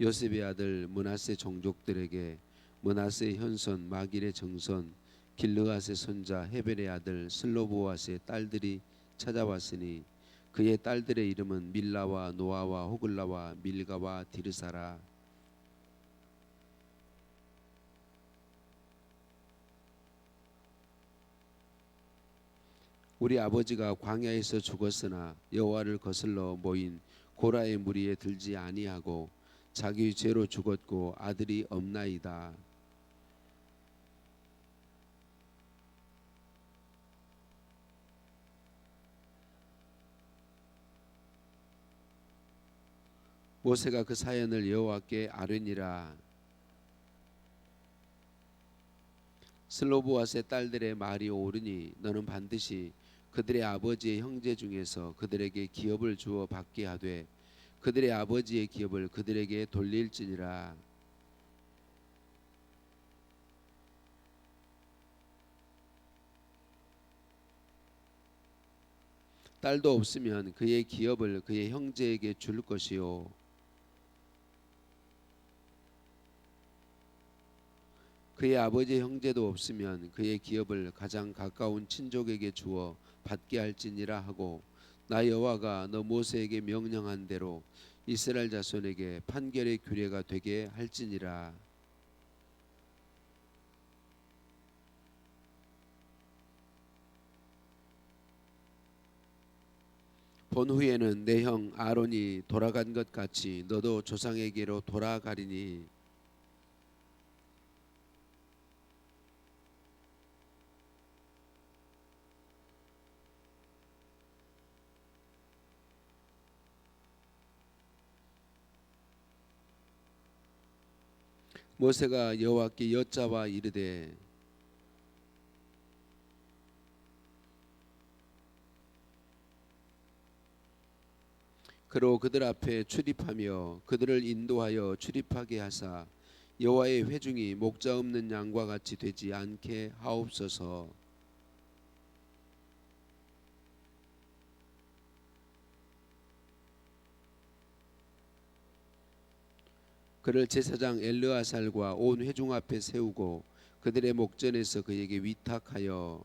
요셉의 아들 므낫세 종족들에게 므낫세의 현손 마길의 정손 길르앗의 손자 헤벨의 아들 슬로보앗의 딸들이 찾아왔으니 그의 딸들의 이름은 밀라와 노아와 호글라와 밀가와 디르사라. 우리 아버지가 광야에서 죽었으나 여호와를 거슬러 모인 고라의 무리에 들지 아니하고 자기 죄로 죽었고 아들이 없나이다. 모세가 그 사연을 여호와께 아뢰니라. 슬로보앗의 딸들의 말이 옳으니 너는 반드시 그들의 아버지의 형제 중에서 그들에게 기업을 주어 받게 하되 그들의 아버지의 기업을 그들에게 돌릴지니라. 딸도 없으면 그의 기업을 그의 형제에게 줄 것이요 그의 아버지의 형제도 없으면 그의 기업을 가장 가까운 친족에게 주어 받게 할지니라 하고 나 여호와가 너 모세에게 명령한 대로 이스라엘 자손에게 판결의 규례가 되게 할지니라. 본후에는 내 형 아론이 돌아간 것 같이 너도 조상에게로 돌아가리니 모세가 여호와께 여짜와 이르되 그로 그들 앞에 출입하며 그들을 인도하여 출입하게 하사 여호와의 회중이 목자 없는 양과 같이 되지 않게 하옵소서. 그를 제사장 엘르아살과 온 회중 앞에 세우고 그들의 목전에서 그에게 위탁하여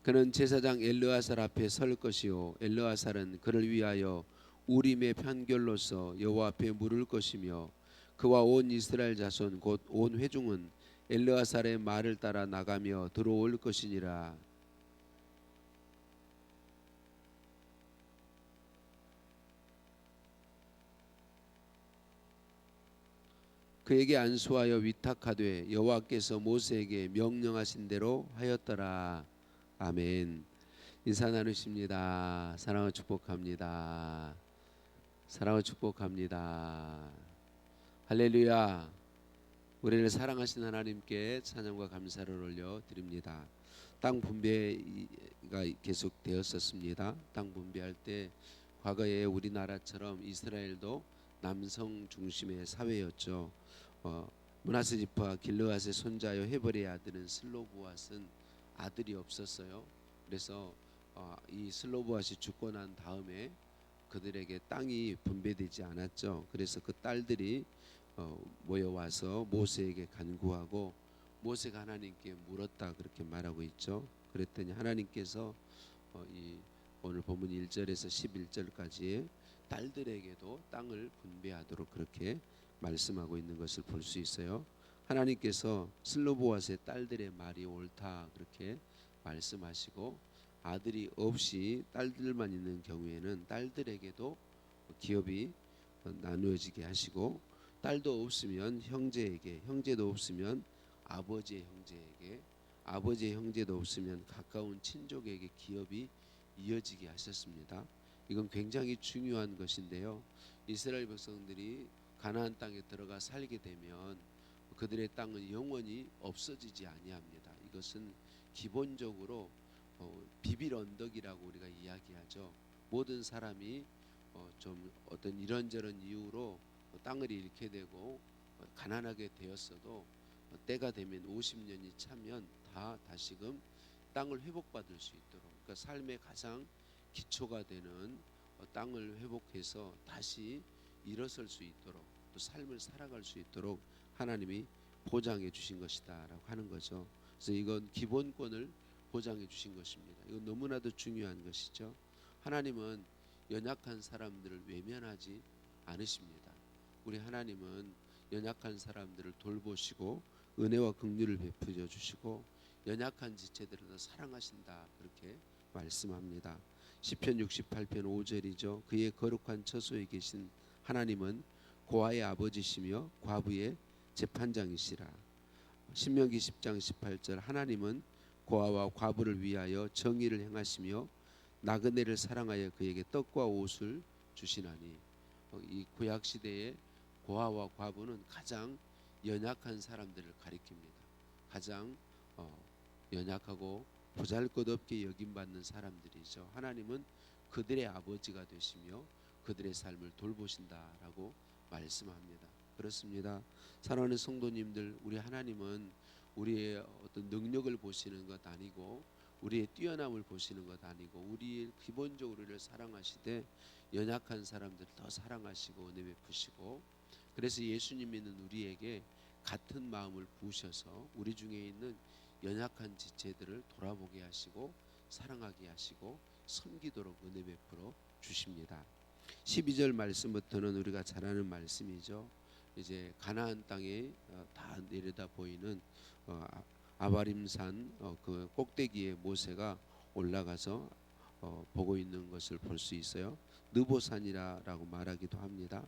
그는 제사장 엘르아살 앞에 설 것이요 엘르아살은 그를 위하여 우림의 판결로서 여호와 앞에 물을 것이며 그와 온 이스라엘 자손 곧 온 회중은 엘르아살의 말을 따라 나가며 들어올 것이니라. 그에게 안수하여 위탁하되 여호와께서 모세에게 명령하신 대로 하였더라. 아멘. 인사 나누십니다. 사랑을 축복합니다. 사랑을 축복합니다. 할렐루야. 우리를 사랑하신 하나님께 찬양과 감사를 올려드립니다. 땅 분배가 계속되었었습니다. 땅 분배할 때 과거에 우리나라처럼 이스라엘도 남성 중심의 사회였죠. 므낫세 지파 길르앗의 손자요 헤벨의 아들은 슬로보앗은 아들이 없었어요. 그래서 이 슬로보앗이 죽고 난 다음에 그들에게 땅이 분배되지 않았죠. 그래서 그 딸들이 모여와서 모세에게 간구하고 모세가 하나님께 물었다 그렇게 말하고 있죠. 그랬더니 하나님께서 이 오늘 본문 1절에서 11절까지의 딸들에게도 땅을 분배하도록 그렇게 말씀하고 있는 것을 볼 수 있어요. 하나님께서 슬로보앗의 딸들의 말이 옳다 그렇게 말씀하시고 아들이 없이 딸들만 있는 경우에는 딸들에게도 기업이 나누어지게 하시고 딸도 없으면 형제에게 형제도 없으면 아버지의 형제에게 아버지의 형제도 없으면 가까운 친족에게 기업이 이어지게 하셨습니다. 이건 굉장히 중요한 것인데요. 이스라엘 백성들이 가나안 땅에 들어가 살게 되면 그들의 땅은 영원히 없어지지 아니합니다. 이것은 기본적으로 비빌 언덕이라고 우리가 이야기하죠. 모든 사람이 좀 어떤 이런저런 이유로 땅을 잃게 되고 가난하게 되었어도 때가 되면 50년이 차면 다 다시금 땅을 회복받을 수 있도록 그러니까 삶의 가장 기초가 되는 땅을 회복해서 다시 일어설 수 있도록 또 삶을 살아갈 수 있도록 하나님이 보장해 주신 것이다라고 하는 거죠. 그래서 이건 기본권을 보장해 주신 것입니다. 이건 너무나도 중요한 것이죠. 하나님은 연약한 사람들을 외면하지 않으십니다. 우리 하나님은 연약한 사람들을 돌보시고 은혜와 긍휼을 베풀어 주시고 연약한 지체들을 더 사랑하신다 그렇게 말씀합니다. 시편 68편 5절이죠. 그의 거룩한 처소에 계신 하나님은 고아의 아버지시며 과부의 재판장이시라. 신명기 10장 18절 하나님은 고아와 과부를 위하여 정의를 행하시며 나그네를 사랑하여 그에게 떡과 옷을 주시나니. 이 구약 시대의 고아와 과부는 가장 연약한 사람들을 가리킵니다. 가장 연약하고 보잘것없게 여김받는 사람들이죠. 하나님은 그들의 아버지가 되시며 그들의 삶을 돌보신다라고 말씀합니다. 그렇습니다. 사랑하는 성도님들, 우리 하나님은 우리의 어떤 능력을 보시는 것 아니고 우리의 뛰어남을 보시는 것 아니고 우리의 기본적으로 우리를 사랑하시되 연약한 사람들을 더 사랑하시고 은혜 베푸시고 그래서 예수님 믿는 우리에게 같은 마음을 부으셔서 우리 중에 있는 연약한 지체들을 돌아보게 하시고 사랑하게 하시고 섬기도록 은혜 베풀어 주십니다. 12절 말씀부터는 우리가 잘 아는 말씀이죠. 이제 가나안 땅에 다 내려다 보이는 아바림산 그 꼭대기에 모세가 올라가서 보고 있는 것을 볼 수 있어요. 느보산이라고 말하기도 합니다.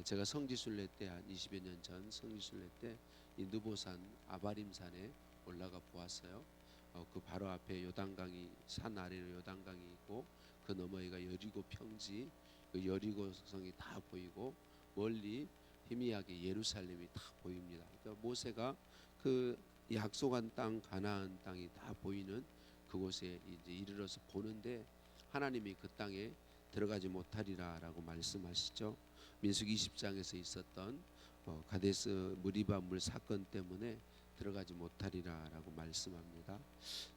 제가 성지순례 때 한 20여 년 전 성지순례 때 이 느보산 아바림산에 올라가 보았어요. 그 바로 앞에 요단강이 산 아래로 요단강이 있고 그 너머에가 여리고 평지 그 여리고 성이 다 보이고 멀리 희미하게 예루살렘이 다 보입니다. 그러니까 모세가 그 약속한 땅 가나안 땅이 다 보이는 그곳에 이제 이르러서 보는데 하나님이 그 땅에 들어가지 못하리라라고 말씀하시죠. 민수기 20장에서 있었던 가데스 무리바 물 사건 때문에 들어가지 못하리라라고 말씀합니다.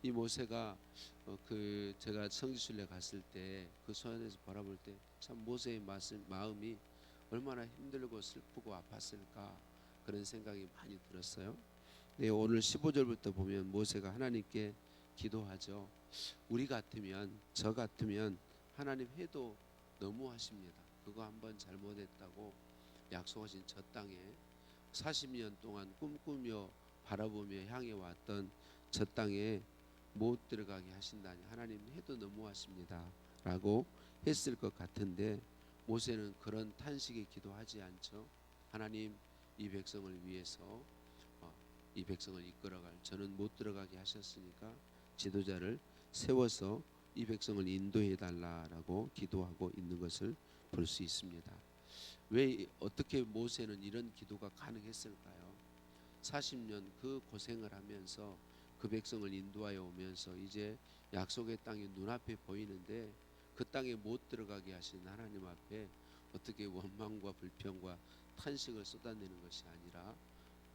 이 모세가 그 제가 성지순례 갔을 때 그 소안에서 바라볼 때 참 모세의 마음이 얼마나 힘들고 슬프고 아팠을까 그런 생각이 많이 들었어요. 네, 오늘 15절부터 보면 모세가 하나님께 기도하죠. 우리 같으면 저 같으면 하나님 해도 너무하십니다. 그거 한번 잘못했다고 약속하신 저 땅에 40년 동안 꿈꾸며 바라보며 향해 왔던 저 땅에 못 들어가게 하신다니 하나님 해도 너무하십니다 라고 했을 것 같은데 모세는 그런 탄식에 기도하지 않죠. 하나님 이 백성을 위해서 이 백성을 이끌어갈 저는 못 들어가게 하셨으니까 지도자를 세워서 이 백성을 인도해 달라라고 기도하고 있는 것을 볼 수 있습니다. 왜 어떻게 모세는 이런 기도가 가능했을까요? 40년 그 고생을 하면서 그 백성을 인도하여 오면서 이제 약속의 땅이 눈앞에 보이는데 그 땅에 못 들어가게 하신 하나님 앞에 어떻게 원망과 불평과 탄식을 쏟아내는 것이 아니라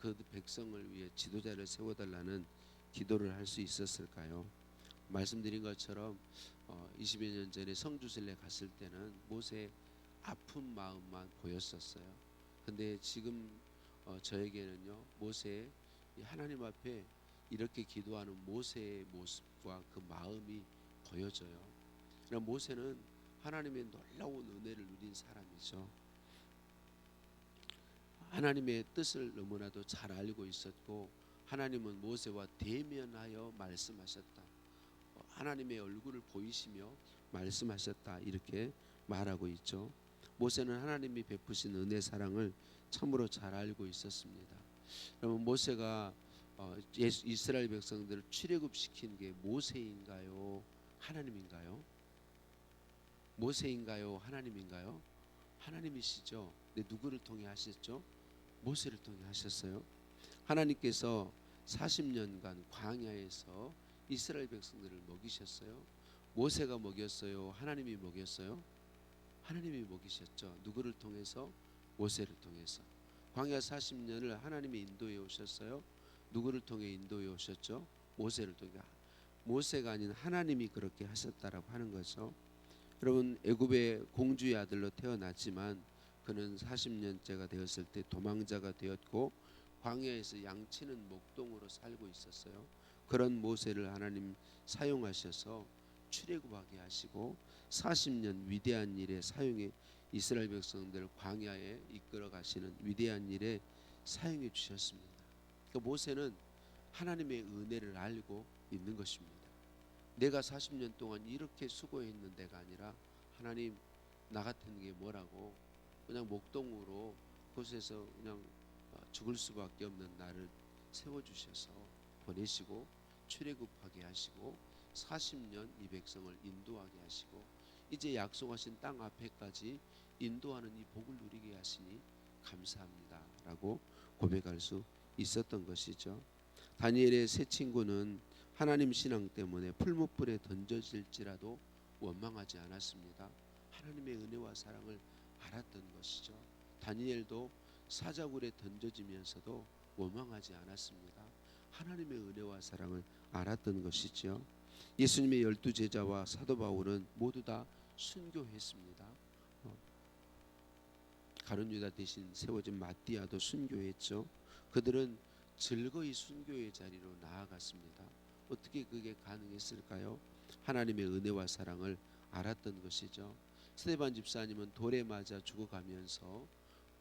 그 백성을 위해 지도자를 세워달라는 기도를 할 수 있었을까요? 말씀드린 것처럼 20여 년 전에 성주순례 갔을 때는 모세의 아픈 마음만 보였었어요. 근데 지금 저에게는요 모세의 하나님 앞에 이렇게 기도하는 모세의 모습과 그 마음이 보여져요. 그러나 모세는 하나님의 놀라운 은혜를 누린 사람이죠. 하나님의 뜻을 너무나도 잘 알고 있었고 하나님은 모세와 대면하여 말씀하셨다. 하나님의 얼굴을 보이시며 말씀하셨다 이렇게 말하고 있죠. 모세는 하나님이 베푸신 은혜 사랑을 참으로 잘 알고 있었습니다. 여러분 모세가 이스라엘 백성들을 출애굽시킨 게 모세인가요? 하나님인가요? 모세인가요? 하나님인가요? 하나님이시죠. 근데 누구를 통해 하셨죠? 모세를 통해 하셨어요. 하나님께서 40년간 광야에서 이스라엘 백성들을 먹이셨어요. 모세가 먹였어요? 하나님이 먹였어요? 하나님이 먹이셨죠. 누구를 통해서? 모세를 통해서. 광야 40년을 하나님이 인도해 오셨어요. 누구를 통해 인도해 오셨죠? 모세를 통해. 모세가 아닌 하나님이 그렇게 하셨다라고 하는 거죠. 여러분, 애굽의 공주의 아들로 태어났지만 그는 40년째가 되었을 때 도망자가 되었고 광야에서 양치는 목동으로 살고 있었어요. 그런 모세를 하나님 사용하셔서 출애굽하게 하시고 40년 위대한 일에 사용해 이스라엘 백성들 광야에 이끌어 가시는 위대한 일에 사용해 주셨습니다. 그러니까 모세는 하나님의 은혜를 알고 있는 것입니다. 내가 40년 동안 이렇게 수고했는 데가 아니라 하나님, 나 같은 게 뭐라고 그냥 목동으로 그곳에서 그냥 죽을 수밖에 없는 나를 세워주셔서 보내시고 출애굽하게 하시고 40년 이 백성을 인도하게 하시고 이제 약속하신 땅 앞에까지 인도하는 이 복을 누리게 하시니 감사합니다 라고 고백할 수 있었던 것이죠. 다니엘의 세 친구는 하나님 신앙 때문에 풀무불에 던져질지라도 원망하지 않았습니다. 하나님의 은혜와 사랑을 알았던 것이죠. 다니엘도 사자굴에 던져지면서도 원망하지 않았습니다. 하나님의 은혜와 사랑을 알았던 것이죠. 예수님의 12제자와 사도 바울은 모두 다 순교했습니다. 가룟 유다 대신 세워진 마띠아도 순교했죠. 그들은 즐거이 순교의 자리로 나아갔습니다. 어떻게 그게 가능했을까요? 하나님의 은혜와 사랑을 알았던 것이죠. 스데반 집사님은 돌에 맞아 죽어가면서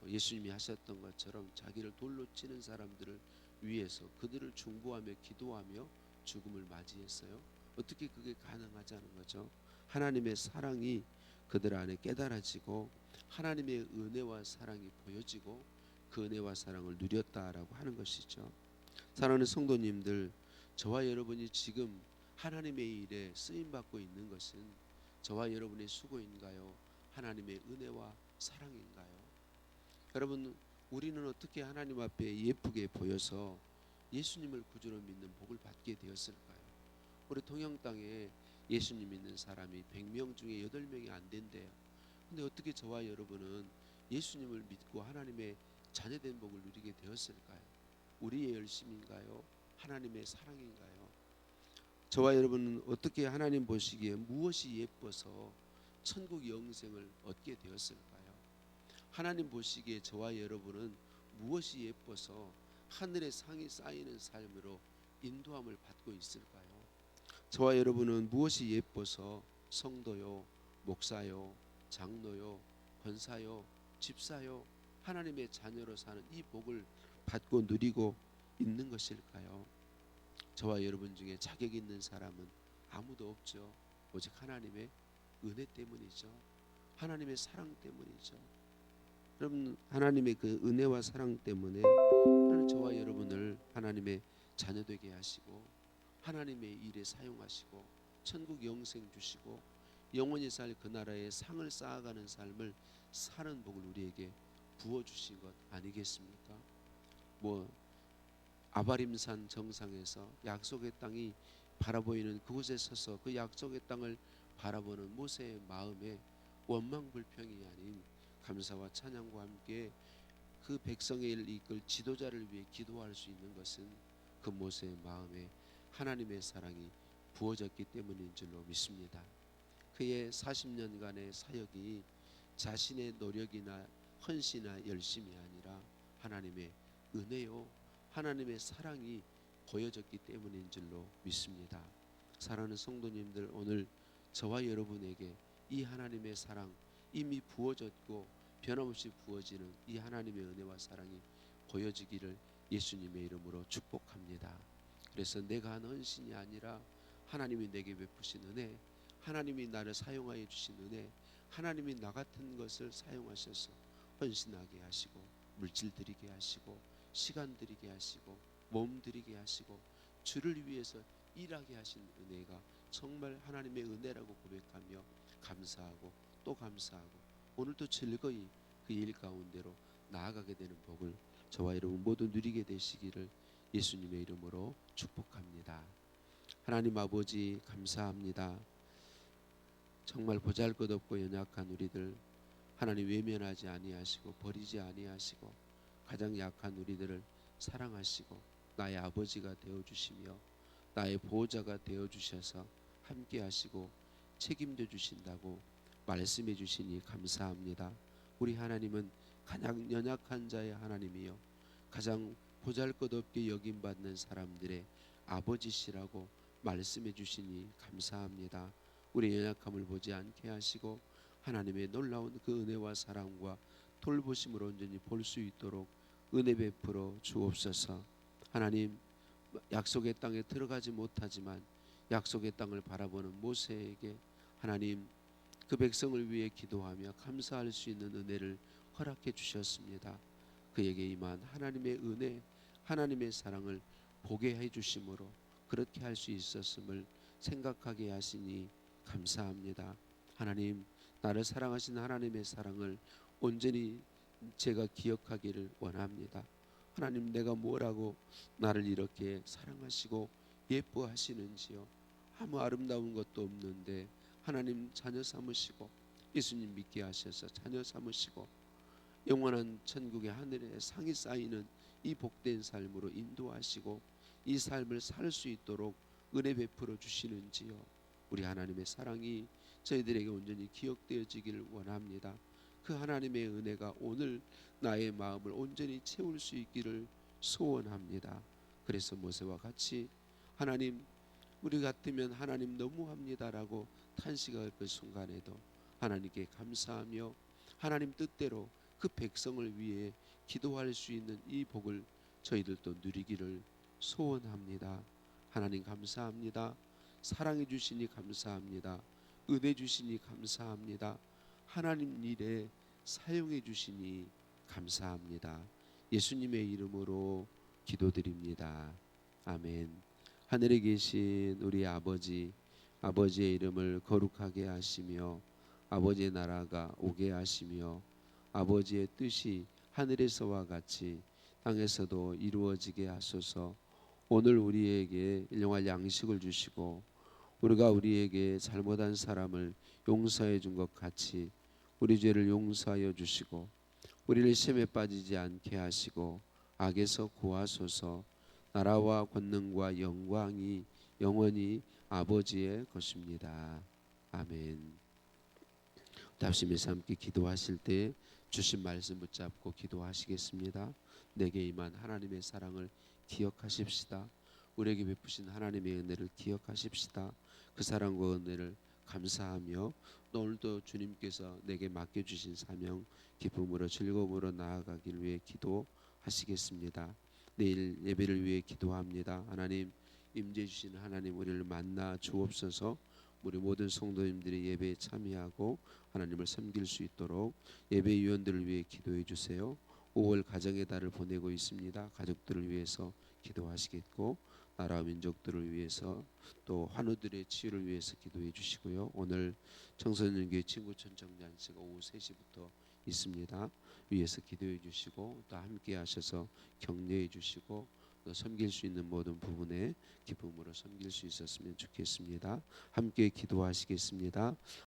예수님이 하셨던 것처럼 자기를 돌로 치는 사람들을 위해서 그들을 중보하며 기도하며 죽음을 맞이했어요. 어떻게 그게 가능하자는 거죠? 하나님의 사랑이 그들 안에 깨달아지고 하나님의 은혜와 사랑이 보여지고 그 은혜와 사랑을 누렸다라고 하는 것이죠. 사랑하는 성도님들, 저와 여러분이 지금 하나님의 일에 쓰임받고 있는 것은 저와 여러분의 수고인가요? 하나님의 은혜와 사랑인가요? 여러분, 우리는 어떻게 하나님 앞에 예쁘게 보여서 예수님을 구주로 믿는 복을 받게 되었을까요? 우리 동양 땅에 예수님 믿는 사람이 100명 중에 8명이 안 된대요. 근데 어떻게 저와 여러분은 예수님을 믿고 하나님의 자녀된 복을 누리게 되었을까요? 우리의 열심인가요? 하나님의 사랑인가요? 저와 여러분은 어떻게 하나님 보시기에 무엇이 예뻐서 천국 영생을 얻게 되었을까요? 하나님 보시기에 저와 여러분은 무엇이 예뻐서 하늘의 상이 쌓이는 삶으로 인도함을 받고 있을까요? 저와 여러분은 무엇이 예뻐서 성도요, 목사요, 장로요, 권사요, 집사요, 하나님의 자녀로 사는 이 복을 받고 누리고 있는 것일까요? 저와 여러분 중에 자격 있는 사람은 아무도 없죠. 오직 하나님의 은혜 때문이죠. 하나님의 사랑 때문이죠. 여러분, 하나님의 그 은혜와 사랑 때문에 하나님 저와 여러분을 하나님의 자녀 되게 하시고 하나님의 일에 사용하시고 천국 영생 주시고 영원히 살 그 나라의 상을 쌓아가는 삶을 사는 복을 우리에게 부어주신 것 아니겠습니까? 아바림산 정상에서 약속의 땅이 바라보이는 그곳에 서서 그 약속의 땅을 바라보는 모세의 마음에 원망불평이 아닌 감사와 찬양과 함께 그 백성의 일을 이끌 지도자를 위해 기도할 수 있는 것은 그 모세의 마음에 하나님의 사랑이 부어졌기 때문인 줄로 믿습니다. 그의 40년간의 사역이 자신의 노력이나 헌신이나 열심이 아니라 하나님의 은혜요, 하나님의 사랑이 보여졌기 때문인 줄로 믿습니다. 사랑하는 성도님들, 오늘 저와 여러분에게 이 하나님의 사랑 이미 부어졌고 변함없이 부어지는 이 하나님의 은혜와 사랑이 보여지기를 예수님의 이름으로 축복합니다. 그래서 내가 한 헌신이 아니라 하나님이 내게 베푸신 은혜, 하나님이 나를 사용하여 주신 은혜, 하나님이 나 같은 것을 사용하셔서 헌신하게 하시고 물질 드리게 하시고 시간 드리게 하시고 몸 드리게 하시고 주를 위해서 일하게 하신 은혜가 정말 하나님의 은혜라고 고백하며 감사하고 또 감사하고 오늘도 즐거이 그 일 가운데로 나아가게 되는 복을 저와 여러분 모두 누리게 되시기를 예수님의 이름으로 축복합니다. 하나님 아버지, 감사합니다. 정말 보잘것없고 연약한 우리들 하나님 외면하지 아니하시고 버리지 아니하시고 가장 약한 우리들을 사랑하시고 나의 아버지가 되어주시며 나의 보호자가 되어주셔서 함께 하시고 책임져 주신다고 말씀해 주시니 감사합니다. 우리 하나님은 가장 연약한 자의 하나님이요 가장 보잘것없게 여김받는 사람들의 아버지시라고 말씀해 주시니 감사합니다. 우리 연약함을 보지 않게 하시고 하나님의 놀라운 그 은혜와 사랑과 돌보심을 온전히 볼 수 있도록 은혜 베풀어 주옵소서. 하나님, 약속의 땅에 들어가지 못하지만 약속의 땅을 바라보는 모세에게 하나님 그 백성을 위해 기도하며 감사할 수 있는 은혜를 허락해 주셨습니다. 그에게 임한 하나님의 은혜, 하나님의 사랑을 보게 해 주심으로 그렇게 할 수 있었음을 생각하게 하시니 감사합니다. 하나님, 나를 사랑하신 하나님의 사랑을 온전히 제가 기억하기를 원합니다. 하나님, 내가 뭐라고 나를 이렇게 사랑하시고 예뻐하시는지요. 아무 아름다운 것도 없는데 하나님 자녀 삼으시고 예수님 믿게 하셔서 자녀 삼으시고 영원한 천국의 하늘에 상이 쌓이는 이 복된 삶으로 인도하시고 이 삶을 살 수 있도록 은혜 베풀어 주시는지요. 우리 하나님의 사랑이 저희들에게 온전히 기억되어지기를 원합니다. 그 하나님의 은혜가 오늘 나의 마음을 온전히 채울 수 있기를 소원합니다. 그래서 모세와 같이 하나님, 우리 같으면 하나님 너무합니다라고 탄식할 그 순간에도 하나님께 감사하며 하나님 뜻대로 그 백성을 위해 기도할 수 있는 이 복을 저희들도 누리기를 소원합니다. 하나님 감사합니다. 사랑해 주시니 감사합니다. 은혜 주시니 감사합니다. 하나님 일에 사용해 주시니 감사합니다. 예수님의 이름으로 기도드립니다. 아멘. 하늘에 계신 우리 아버지, 아버지의 이름을 거룩하게 하시며 아버지의 나라가 오게 하시며 아버지의 뜻이 하늘에서와 같이 땅에서도 이루어지게 하소서. 오늘 우리에게 일용할 양식을 주시고 우리가 우리에게 잘못한 사람을 용서해 준 것 같이 우리 죄를 용서하여 주시고 우리를 시험에 빠지지 않게 하시고 악에서 구하소서. 나라와 권능과 영광이 영원히 아버지의 것입니다. 아멘. 답심에서 함께 기도하실 때 주신 말씀 붙잡고 기도하시겠습니다. 내게 임한 하나님의 사랑을 기억하십시다. 우리에게 베푸신 하나님의 은혜를 기억하십시다. 그 사랑과 은혜를 감사하며 오늘도 주님께서 내게 맡겨주신 사명 기쁨으로 즐거움으로 나아가길 위해 기도하시겠습니다. 내일 예배를 위해 기도합니다. 하나님, 임재 주신 하나님, 우리를 만나 주옵소서. 우리 모든 성도님들이 예배에 참여하고 하나님을 섬길 수 있도록 예배위원들을 위해 기도해 주세요. 5월 가정의 달을 보내고 있습니다. 가족들을 위해서 기도하시겠고 나라와 민족들을 위해서 또 환우들의 치유를 위해서 기도해 주시고요. 오늘 청소년교회 친구촌 정잔치가 오후 3시부터 있습니다. 위해서 기도해 주시고 또 함께 하셔서 격려해 주시고 또 섬길 수 있는 모든 부분에 기쁨으로 섬길 수 있었으면 좋겠습니다. 함께 기도하시겠습니다.